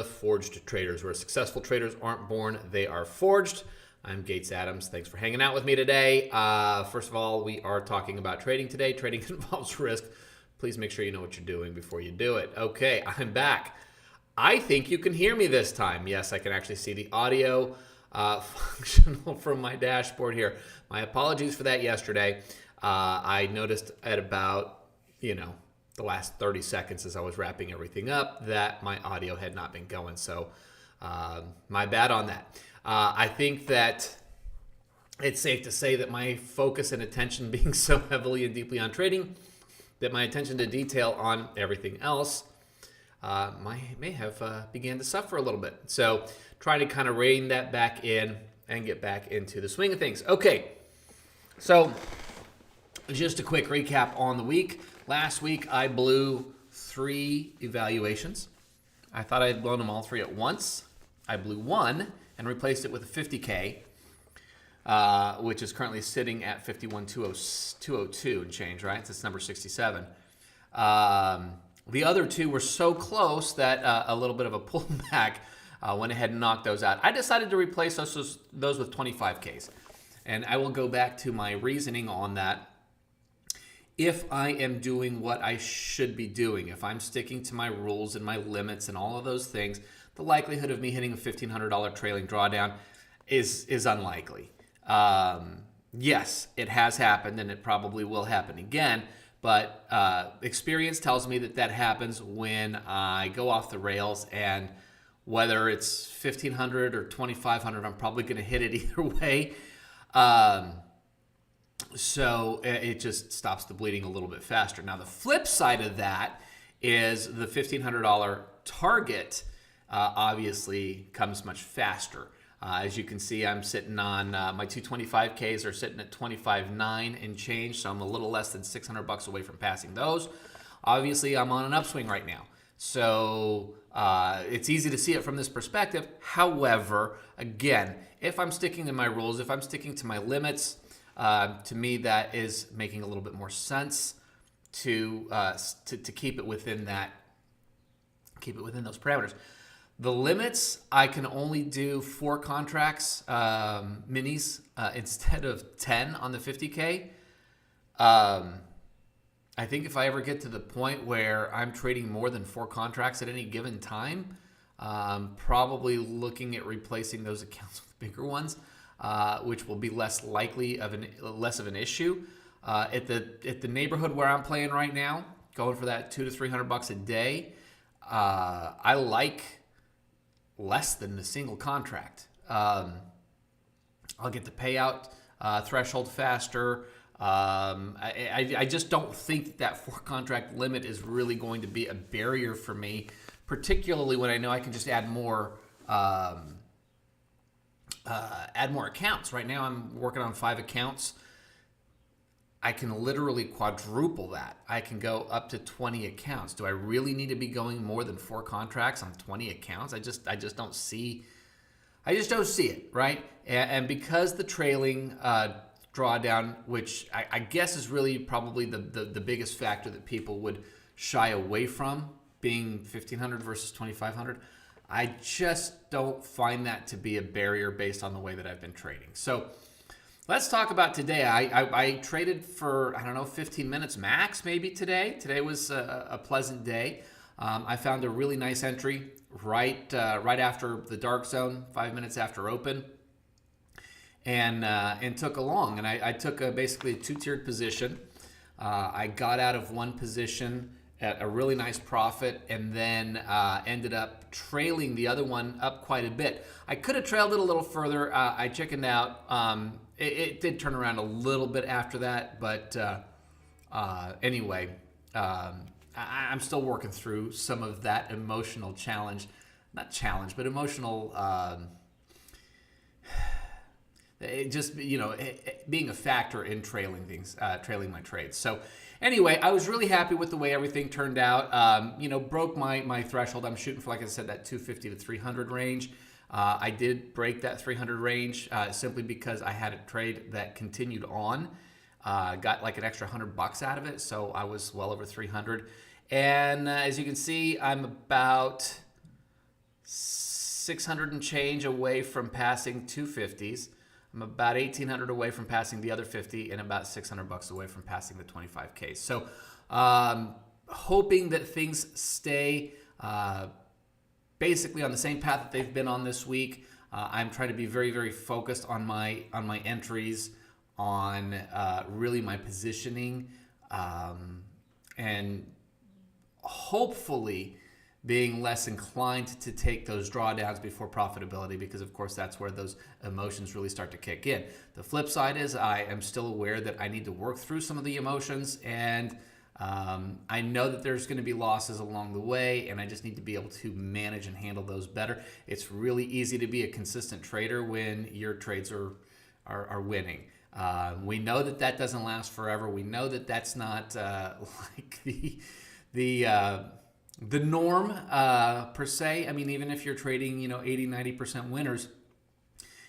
Forged traders, where successful traders aren't born, they are forged. I'm Gates Adams. Thanks for hanging out with me today. First of all, we are talking about trading today. Trading involves risk. Please make sure you know what you're doing before you do it. Okay, I'm back. I think you can hear me this time. Yes, I can actually see the audio functional from my dashboard here. My apologies for that yesterday. I noticed at about, the last 30 seconds as I was wrapping everything up that my audio had not been going. So my bad on that. I think that it's safe to say that my focus and attention being so heavily and deeply on trading, that my attention to detail on everything else may have began to suffer a little bit. So trying to kind of rein that back in and get back into the swing of things. Okay, so just a quick recap on the week. Last week, I blew 3 evaluations. I thought I had blown them all 3 at once. I blew 1 and replaced it with a 50K, which is currently sitting at 51,202 and change, right? That's number 67. The other 2 were so close that a little bit of a pullback went ahead and knocked those out. I decided to replace those with 25Ks. And I will go back to my reasoning on that. If I am doing what I should be doing, if I'm sticking to my rules and my limits and all of those things, the likelihood of me hitting a $1,500 trailing drawdown is unlikely. Yes, it has happened and it probably will happen again, but experience tells me that happens when I go off the rails, and whether it's 1,500 or 2,500, I'm probably going to hit it either way. So it just stops the bleeding a little bit faster. Now, the flip side of that is the $1,500 target obviously comes much faster. As you can see, I'm sitting on my 225Ks are sitting at 25.9 and change, so I'm a little less than $600 away from passing those. Obviously, I'm on an upswing right now. So it's easy to see it from this perspective. However, again, if I'm sticking to my rules, if I'm sticking to my limits, to me, that is making a little bit more sense to keep it within those parameters. The limits, I can only do 4 contracts, minis, instead of 10 on the 50K. I think if I ever get to the point where I'm trading more than 4 contracts at any given time, probably looking at replacing those accounts with bigger ones. Which will be less of an issue. At the neighborhood where I'm playing right now, going for that $200 to $300 a day, I like less than a single contract. I'll get the payout threshold faster. I just don't think that 4 contract limit is really going to be a barrier for me, particularly when I know I can just add more accounts. Right now I'm working on 5 accounts. I can literally quadruple that. I can go up to 20 accounts. Do I really need to be going more than 4 contracts on 20 accounts? I just don't see it, right? And because the trailing drawdown, which I guess is really probably the biggest factor that people would shy away from, being 1,500 versus 2,500, I just don't find that to be a barrier based on the way that I've been trading. So let's talk about today. I traded for, 15 minutes max maybe today. Today was a pleasant day. I found a really nice entry right after the dark zone, 5 minutes after open, and took a long. And I took basically a 2-tiered position. I got out of one position at a really nice profit, and then ended up trailing the other one up quite a bit. I could have trailed it a little further. I chickened out. It did turn around a little bit after that, but anyway, I'm still working through some of that emotional challenge. Not challenge, but emotional... being a factor in trailing my trades. So anyway, I was really happy with the way everything turned out. Broke my threshold. I'm shooting for, like I said, that 250 to 300 range. I did break that 300 range simply because I had a trade that continued on. Got like an extra $100 out of it, so I was well over 300. And as you can see, I'm about 600 and change away from passing 250s. I'm about 1,800 away from passing the other 50 and about $600 away from passing the 25Ks. So hoping that things stay basically on the same path that they've been on this week. I'm trying to be very, very focused on my entries, on really my positioning, and hopefully being less inclined to take those drawdowns before profitability, because of course that's where those emotions really start to kick in. The flip side is I am still aware that I need to work through some of the emotions, and I know that there's going to be losses along the way, and I just need to be able to manage and handle those better. It's really easy to be a consistent trader when your trades are winning. We know that that doesn't last forever. We know that that's not like the norm per se. I mean, even if you're trading 80-90% winners,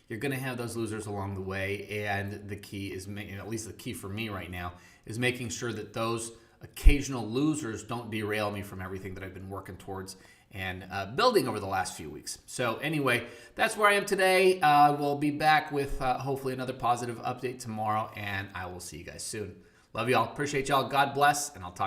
you're going to have those losers along the way, and the key is, at least the key for me right now, is making sure that those occasional losers don't derail me from everything that I've been working towards and building over the last few weeks. So anyway, that's where I am today. We'll be back with hopefully another positive update tomorrow, and I will see you guys soon. Love y'all. Appreciate y'all. God bless, and I'll talk